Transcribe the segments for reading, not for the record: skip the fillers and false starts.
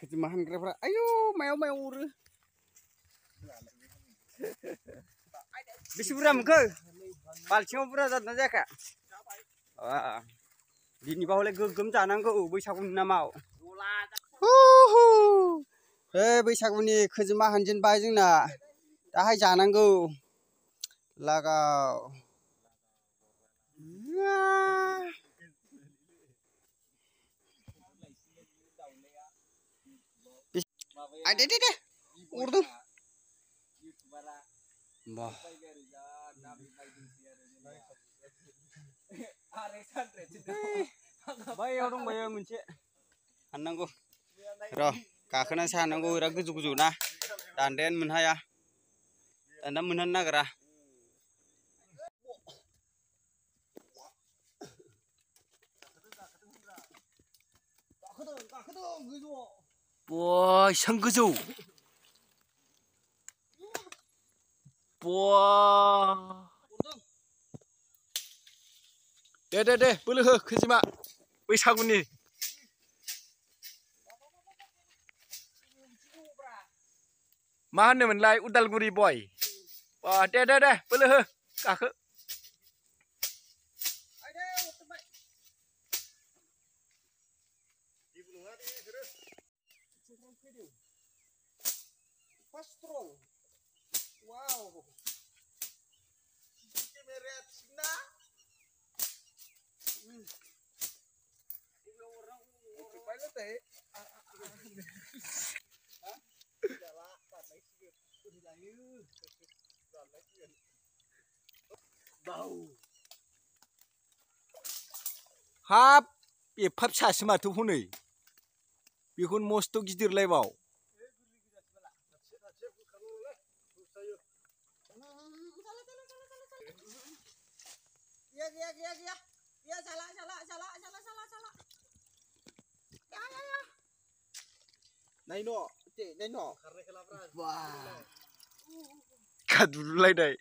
Kejemahan kira-kira. Ayo, mayo uru. Bisuram ke? Palciङाव बुरजा जादोंना जायाखै? दिनै बावलाय गोगोम जानांगौ बैसागुनि नामाव। बैसागुनि खोजिमा हानजेनबाय जोंना। दाहाय जानांगौ। लागाव। दे उरदों। बैयाव दंबायो मोनसे हाननांगौ र' गाखोनासो हाननांगौ बिराद गोजौ ना दान्दायानो मोनहाया दान्दा मोनहानो नागिरा बा एसां गोजौ दे बोलो हो खोजिमा बैसागुनि मा होनोमोनलाय उदालगुरि बय दे बोलो हो गाखो हाब एफा फिसासो माथो हनै बेखौनो मस्थ' गिदिरलायबाव गादुलायनाय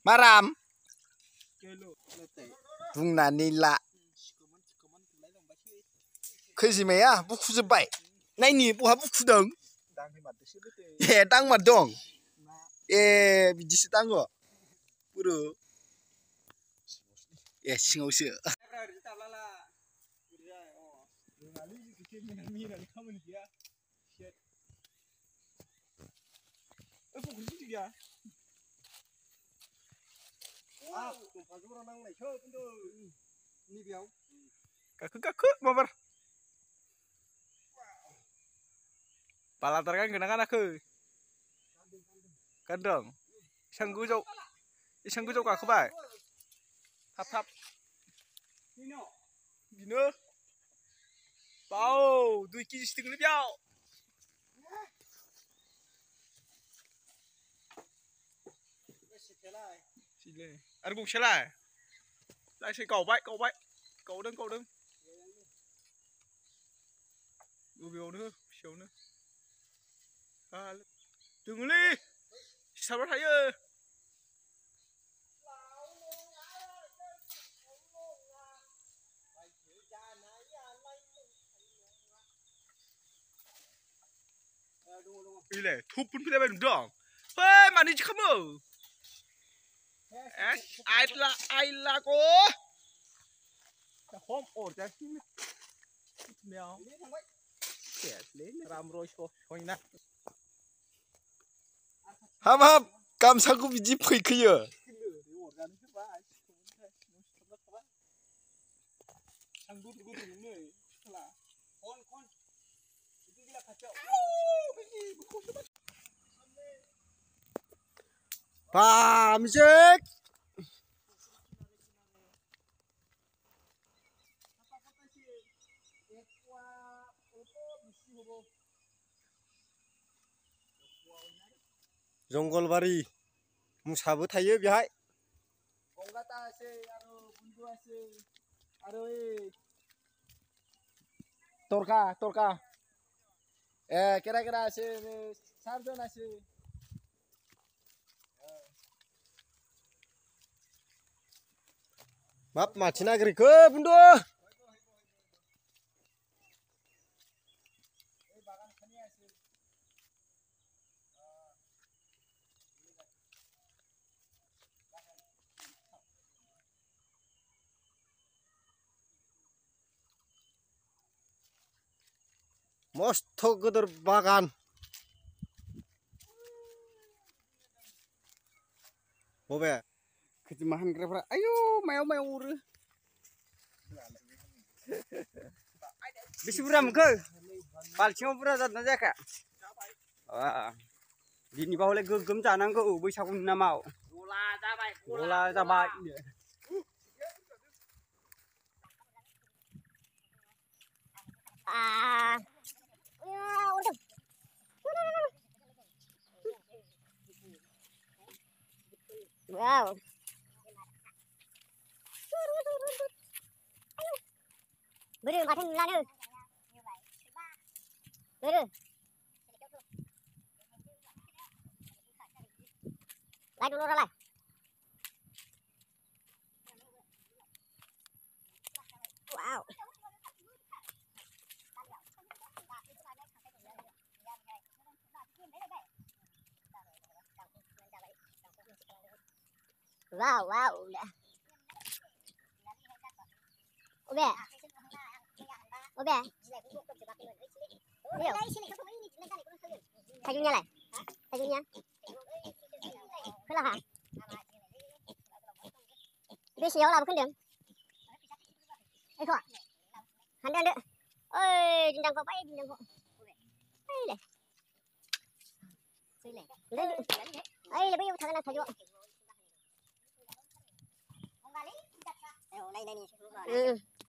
माराम बुंनानै ला खोजिमाया बुखुजोब्बाय नायनि बहा बुखुदों ए दांमार दं ए बिदिसो दाङो बुरु ए सिङावसो गाखो माबार बालादार गानगोना गानाखै गानदों एसां गोजौ गाखोबाय थाब बिनो बाव 2 केजिसो दंलै बेयाव आरो गंसेलाय लासै गावदों बबेयावनो फिसायावनो दोङोलै सिथाबना थायो इलाय थुबुन फैलायबाय नुदों है मानो इदि खालामो आइला को हम अरजाखि हाब गामसाखौ बिदि फैखोयो music जंगलबारि मुसाबो थायो बेहाय गंगाता आसे आरो बुन्दु आसे आरो ए तरका ए केरा आसे सारजन आसे बाप माथि नागिरखो बुन्दु मस्त' गोदोर बागान बबे खोथिमा हानग्राफ्रा आयौ मायाव अरो बेसे बुरजा मोनखो बाल्थिङाव बुरजा जादोंना जायाखै दिनैबा हले गोगोम जानांगौ बैसागुनि नामाव गला जाबाय Wow. Bữa mà thêm là nữa. Bữa. Lại đồ ra lại. Wow. Wow. Obe. Tajunya lại. Tajunya. Cứ là hả? Đi xéo làm không được. Đây thôi. Hắn đang đợi. Ơi, đang có bay đang có. Đây này. Đây là bây giờ thằng nào thằng vô. Đây.